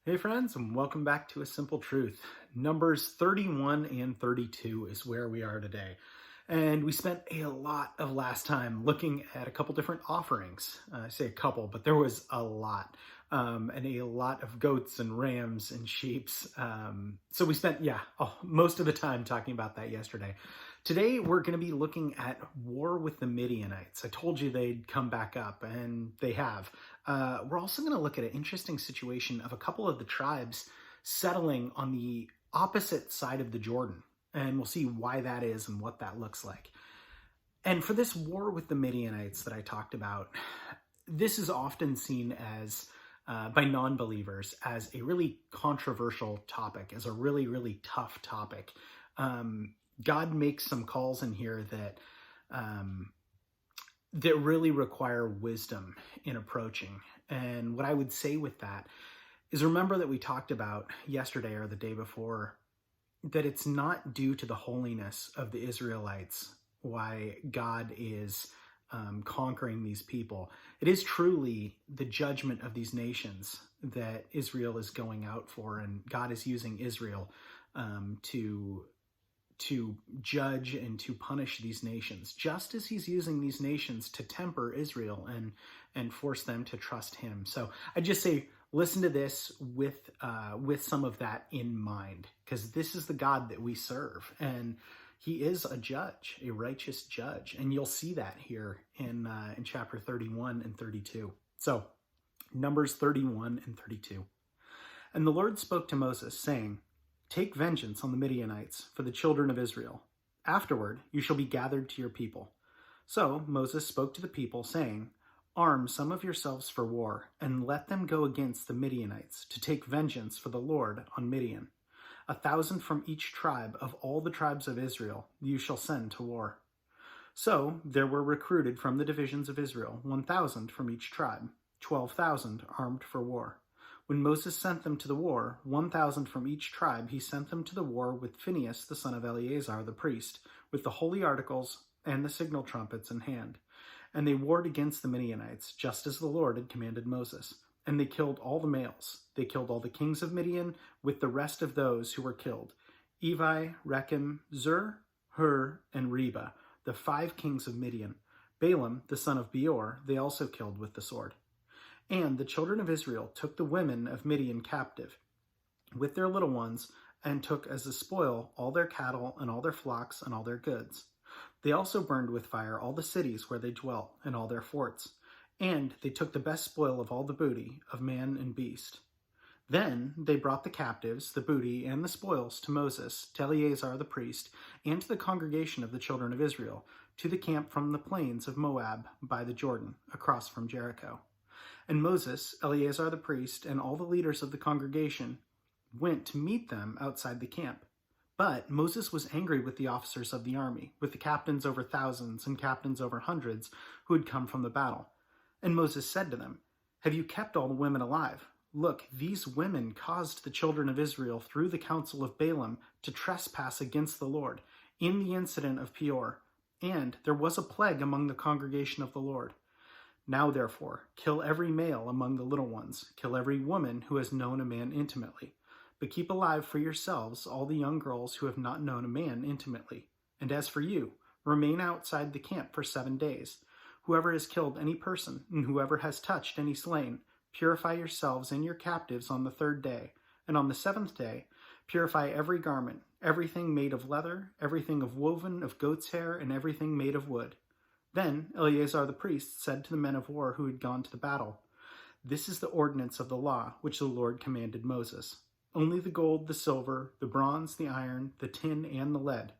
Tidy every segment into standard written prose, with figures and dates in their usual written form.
Hey friends, and welcome back to A Simple Truth. Numbers 31 and 32 is where we are today. And we spent a lot of last time looking at a couple different offerings. I say a couple, but there was a lot. And a lot of goats and rams and sheeps. So we spent, most of the time talking about that yesterday. Today we're going to be looking at war with the Midianites. I told you they'd come back up, and they have. We're also going to look at an interesting situation of a couple of the tribes settling on the opposite side of the Jordan. And we'll see why that is and what that looks like. And for this war with the Midianites that I talked about, this is often seen as, by non-believers, as a really controversial topic, as a really, really tough topic. God makes some calls in here that really require wisdom in approaching. And what I would say with that is, remember that we talked about yesterday or the day before that it's not due to the holiness of the Israelites why God is conquering these people. It is truly the judgment of these nations that Israel is going out for, and God is using Israel to judge and to punish these nations, just as he's using these nations to temper Israel and force them to trust him. So I just say, listen to this with some of that in mind, because this is the God that we serve, and he is a judge, a righteous judge, and you'll see that here in chapter 31 and 32. So Numbers 31 and 32. And the Lord spoke to Moses, saying, "Take vengeance on the Midianites for the children of Israel. Afterward you shall be gathered to your people." So Moses spoke to the people, saying, "Arm some of yourselves for war, and let them go against the Midianites, to take vengeance for the Lord on Midian. 1,000 from each tribe of all the tribes of Israel you shall send to war." So there were recruited from the divisions of Israel 1,000 from each tribe, 12,000 armed for war. When Moses sent them to the war, 1,000 from each tribe, he sent them to the war with Phinehas the son of Eleazar the priest, with the holy articles and the signal trumpets in hand. And they warred against the Midianites, just as the Lord had commanded Moses. And they killed all the males. They killed all the kings of Midian, with the rest of those who were killed: Evi, Rechem, Zur, Hur, and Reba, the 5 kings of Midian. Balaam the son of Beor they also killed with the sword. And the children of Israel took the women of Midian captive, with their little ones, and took as a spoil all their cattle and all their flocks and all their goods. They also burned with fire all the cities where they dwelt and all their forts. And they took the best spoil of all the booty of man and beast. Then they brought the captives, the booty, and the spoils to Moses, to Eleazar the priest, and to the congregation of the children of Israel, to the camp from the plains of Moab by the Jordan, across from Jericho. And Moses, Eleazar the priest, and all the leaders of the congregation went to meet them outside the camp. But Moses was angry with the officers of the army, with the captains over thousands and captains over hundreds who had come from the battle. And Moses said to them, "Have you kept all the women alive? Look, these women caused the children of Israel through the counsel of Balaam to trespass against the Lord in the incident of Peor. And there was a plague among the congregation of the Lord. Now, therefore, kill every male among the little ones, kill every woman who has known a man intimately. But keep alive for yourselves all the young girls who have not known a man intimately. And as for you, remain outside the camp for 7 days. Whoever has killed any person, and whoever has touched any slain, purify yourselves and your captives on the 3rd day. And on the 7th day, purify every garment, everything made of leather, everything of woven of goat's hair, and everything made of wood." Then Eleazar the priest said to the men of war who had gone to the battle, "This is the ordinance of the law which the Lord commanded Moses. Only the gold, the silver, the bronze, the iron, the tin, and the lead,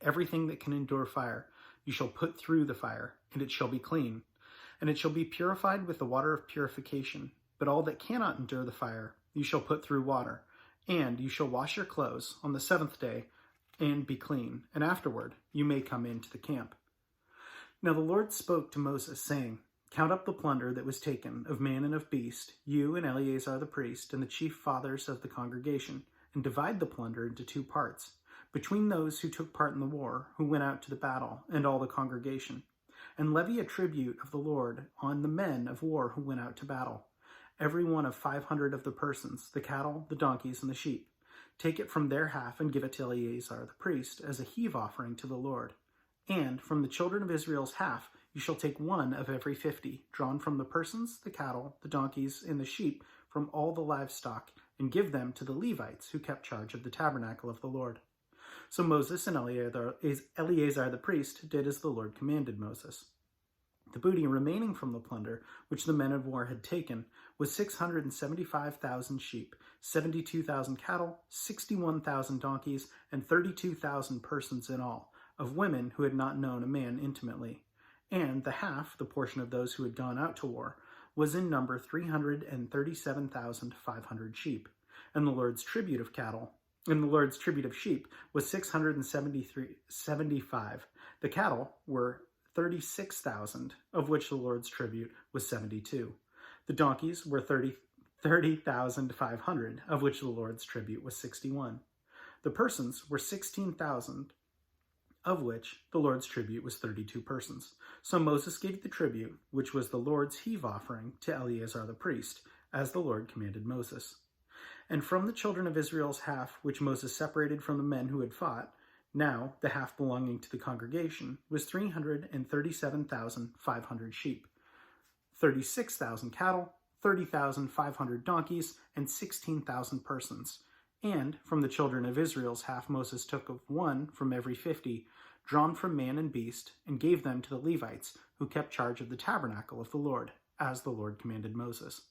everything that can endure fire, you shall put through the fire, and it shall be clean. And it shall be purified with the water of purification. But all that cannot endure the fire, you shall put through water. And you shall wash your clothes on the 7th day, and be clean. And afterward you may come into the camp." Now the Lord spoke to Moses, saying, "Count up the plunder that was taken of man and of beast, you and Eleazar the priest, and the chief fathers of the congregation, and divide the plunder into 2 parts, between those who took part in the war, who went out to the battle, and all the congregation. And levy a tribute of the Lord on the men of war who went out to battle. every one of 500 of the persons, the cattle, the donkeys, and the sheep. Take it from their half and give it to Eleazar the priest as a heave offering to the Lord. And from the children of Israel's half you shall take one of every 50, drawn from the persons, the cattle, the donkeys, and the sheep, from all the livestock, and give them to the Levites who kept charge of the tabernacle of the Lord. So Moses and Eleazar the priest did as the Lord commanded Moses. The booty remaining from the plunder, which the men of war had taken, was 675,000 sheep, 72,000 cattle, 61,000 donkeys, and 32,000 persons in all, of women who had not known a man intimately. And the half, the portion of those who had gone out to war, was in number 337,500 sheep. And the Lord's tribute of cattle, and the Lord's tribute of sheep was 675. The cattle were 36,000, of which the Lord's tribute was 72. The donkeys were 30,500, of which the Lord's tribute was 61. The persons were 16,000, of which the Lord's tribute was 32 persons. So Moses gave the tribute, which was the Lord's heave offering, to Eleazar the priest, as the Lord commanded Moses. And from the children of Israel's half, which Moses separated from the men who had fought, now the half belonging to the congregation, was 337,500 sheep, 36,000 cattle, 30,500 donkeys, and 16,000 persons. And from the children of Israel's half Moses took of one from every 50, drawn from man and beast, and gave them to the Levites, who kept charge of the tabernacle of the Lord, as the Lord commanded Moses.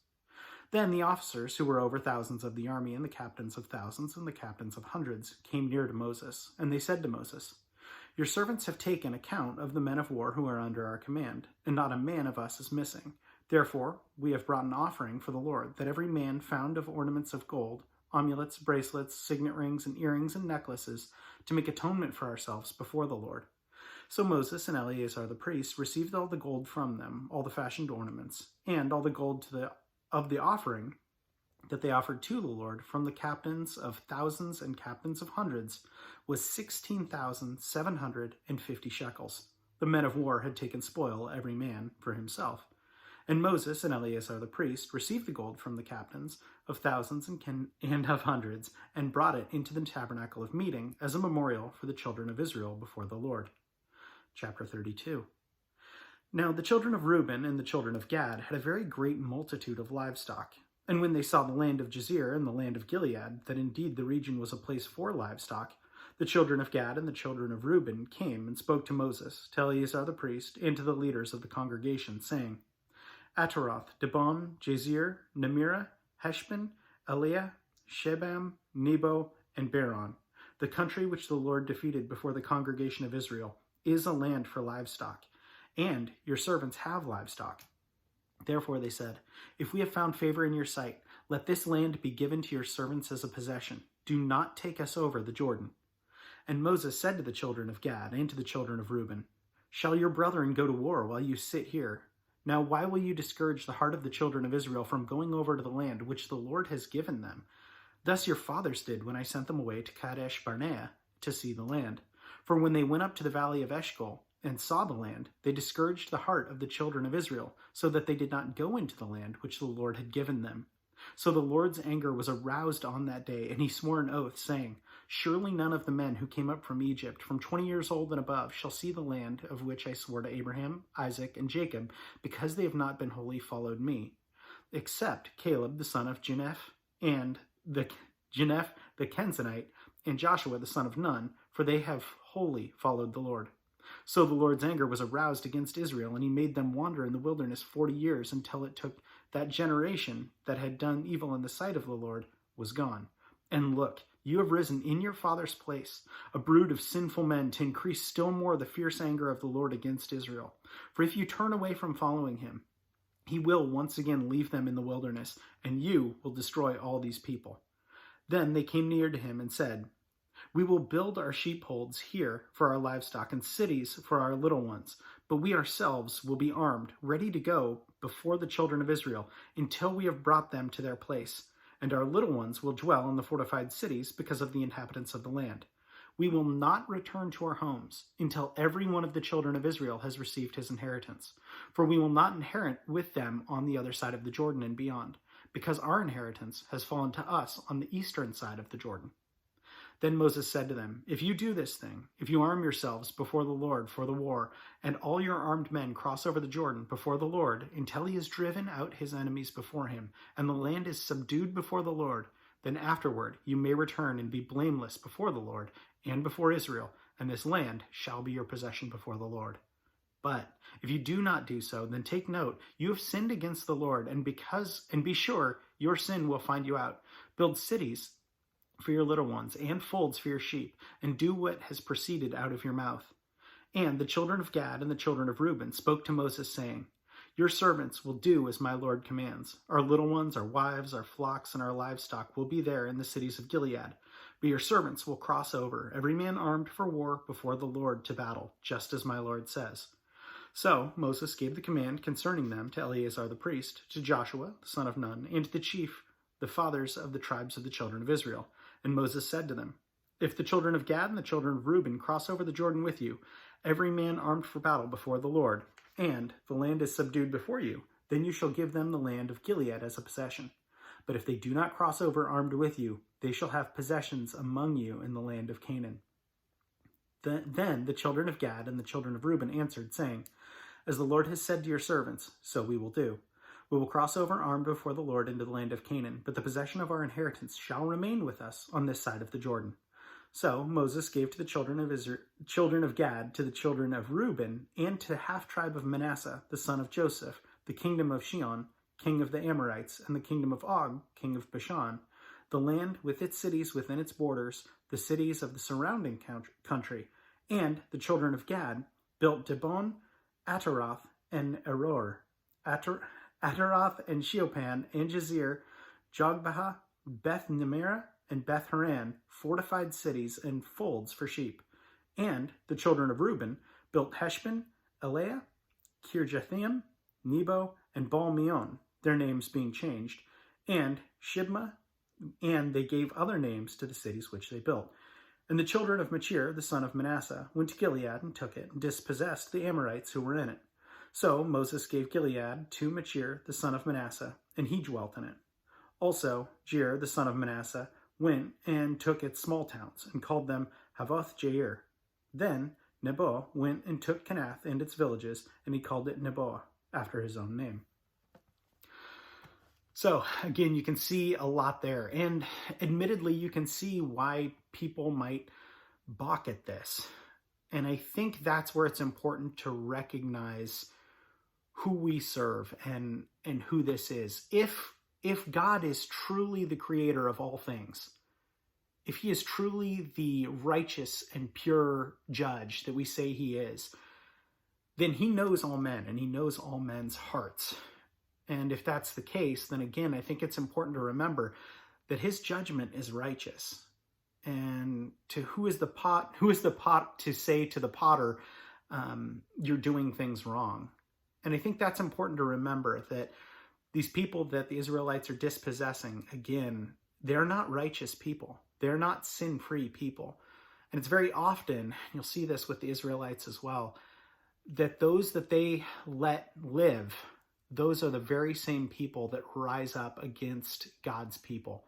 Then the officers who were over thousands of the army, and the captains of thousands, and the captains of hundreds, came near to Moses, and they said to Moses, Your servants have taken account of the men of war who are under our command, and not a man of us is missing. Therefore we have brought an offering for the Lord, that every man found of ornaments of gold, amulets, bracelets, signet rings, and earrings, and necklaces, to make atonement for ourselves before the Lord. So Moses and Eleazar the priest received all the gold from them, all the fashioned ornaments, and all the gold of the offering that they offered to the Lord from the captains of thousands and captains of hundreds was 16,750 shekels. The men of war had taken spoil, every man for himself. And Moses and Eleazar the priest received the gold from the captains of thousands and of hundreds, and brought it into the tabernacle of meeting as a memorial for the children of Israel before the Lord. Chapter 32. Now the children of Reuben and the children of Gad had a very great multitude of livestock. And when they saw the land of Jazer and the land of Gilead, that indeed the region was a place for livestock, the children of Gad and the children of Reuben came and spoke to Moses, to Eleazar the priest, and to the leaders of the congregation, saying, Ataroth, Dibon, Jazer, Namirah, Heshbon, Eliah, Shebam, Nebo, and Beron, the country which the Lord defeated before the congregation of Israel, is a land for livestock, and your servants have livestock. Therefore they said, If we have found favor in your sight, let this land be given to your servants as a possession. Do not take us over the Jordan. And Moses said to the children of Gad and to the children of Reuben, Shall your brethren go to war while you sit here? Now why will you discourage the heart of the children of Israel from going over to the land which the Lord has given them? Thus your fathers did when I sent them away to Kadesh Barnea to see the land. For when they went up to the valley of Eshcol and saw the land, they discouraged the heart of the children of Israel, so that they did not go into the land which the Lord had given them. So the Lord's anger was aroused on that day, and he swore an oath, saying, Surely none of the men who came up from Egypt, from 20 years old and above, shall see the land of which I swore to Abraham, Isaac, and Jacob, because they have not been wholly followed me, except Caleb the son of Jephunneh, and the Kenizzite, and Joshua the son of Nun, for they have wholly followed the Lord. So the Lord's anger was aroused against Israel, and he made them wander in the wilderness 40 years, until it took that generation that had done evil in the sight of the Lord was gone. And look, you have risen in your father's place, a brood of sinful men, to increase still more the fierce anger of the Lord against Israel. For if you turn away from following him, he will once again leave them in the wilderness, and you will destroy all these people. Then they came near to him and said, We will build our sheepfolds here for our livestock, and cities for our little ones, but we ourselves will be armed, ready to go before the children of Israel, until we have brought them to their place, and our little ones will dwell in the fortified cities because of the inhabitants of the land. We will not return to our homes until every one of the children of Israel has received his inheritance, for we will not inherit with them on the other side of the Jordan and beyond. because our inheritance has fallen to us on the eastern side of the Jordan." Then Moses said to them, "If you do this thing, if you arm yourselves before the Lord for the war, and all your armed men cross over the Jordan before the Lord until he has driven out his enemies before him, and the land is subdued before the Lord, then afterward you may return and be blameless before the Lord and before Israel, and this land shall be your possession before the Lord. But if you do not do so, then take note, you have sinned against the Lord, and be sure your sin will find you out. Build cities for your little ones, and folds for your sheep, and do what has proceeded out of your mouth." And the children of Gad and the children of Reuben spoke to Moses, saying, "Your servants will do as my Lord commands. Our little ones, our wives, our flocks, and our livestock will be there in the cities of Gilead. But your servants will cross over, every man armed for war before the Lord to battle, just as my Lord says." So Moses gave the command concerning them to Eleazar the priest, to Joshua the son of Nun, and to the chief, the fathers of the tribes of the children of Israel. And Moses said to them, "If the children of Gad and the children of Reuben cross over the Jordan with you, every man armed for battle before the Lord, and the land is subdued before you, then you shall give them the land of Gilead as a possession. But if they do not cross over armed with you, they shall have possessions among you in the land of Canaan." Then the children of Gad and the children of Reuben answered, saying, "As the Lord has said to your servants, so we will do. We will cross over armed before the Lord into the land of Canaan, but the possession of our inheritance shall remain with us on this side of the Jordan." So Moses gave to the children of Gad, to the children of Reuben, and to the half-tribe of Manasseh, the son of Joseph, the kingdom of Shion, king of the Amorites, and the kingdom of Og, king of Bashan, the land with its cities within its borders, the cities of the surrounding country. And the children of Gad built Dibon, Ataroth, and Aror, Ataroth and Sheopan, and Jazer, Jogbaha, Beth Nimrah, and Beth Haran, fortified cities and folds for sheep. And the children of Reuben built Heshbon, Eliah, Kirjathaim, Nebo, and Baal-meon, their names being changed, and Shibma, and they gave other names to the cities which they built. And the children of Machir, the son of Manasseh, went to Gilead and took it, and dispossessed the Amorites who were in it. So Moses gave Gilead to Machir, the son of Manasseh, and he dwelt in it. Also Jair, the son of Manasseh, went and took its small towns, and called them Havoth Jair. Then Nebo went and took Kenath and its villages, and he called it Nebo, after his own name. So again, you can see a lot there, and admittedly, you can see why people might balk at this. And I think that's where it's important to recognize who we serve and who this is. If God is truly the creator of all things, if he is truly the righteous and pure judge that we say he is, then he knows all men and he knows all men's hearts. And if that's the case, then again, I think it's important to remember that his judgment is righteous. And to who is the pot to say to the potter, you're doing things wrong? And I think that's important to remember, that these people that the Israelites are dispossessing, again, they're not righteous people. They're not sin-free people. And it's very often, you'll see this with the Israelites as well, that those that they let live, those are the very same people that rise up against God's people.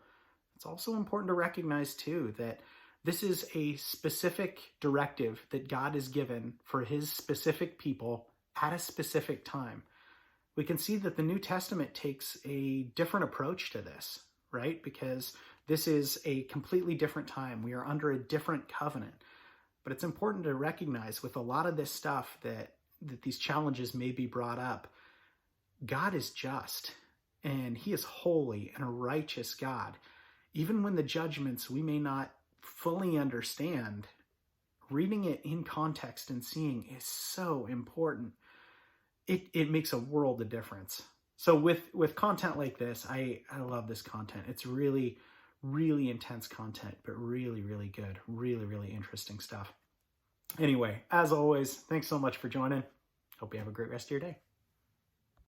It's also important to recognize, too, that this is a specific directive that God has given for his specific people at a specific time. We can see that the New Testament takes a different approach to this, right? Because this is a completely different time. We are under a different covenant. But it's important to recognize with a lot of this stuff that these challenges may be brought up, God is just, and he is holy and a righteous God. Even when the judgments we may not fully understand, reading it in context and seeing is so important. It makes a world of difference. So with content like this, I love this content. It's really, really intense content, but really, really good. Really, really interesting stuff. Anyway, as always, thanks so much for joining. Hope you have a great rest of your day.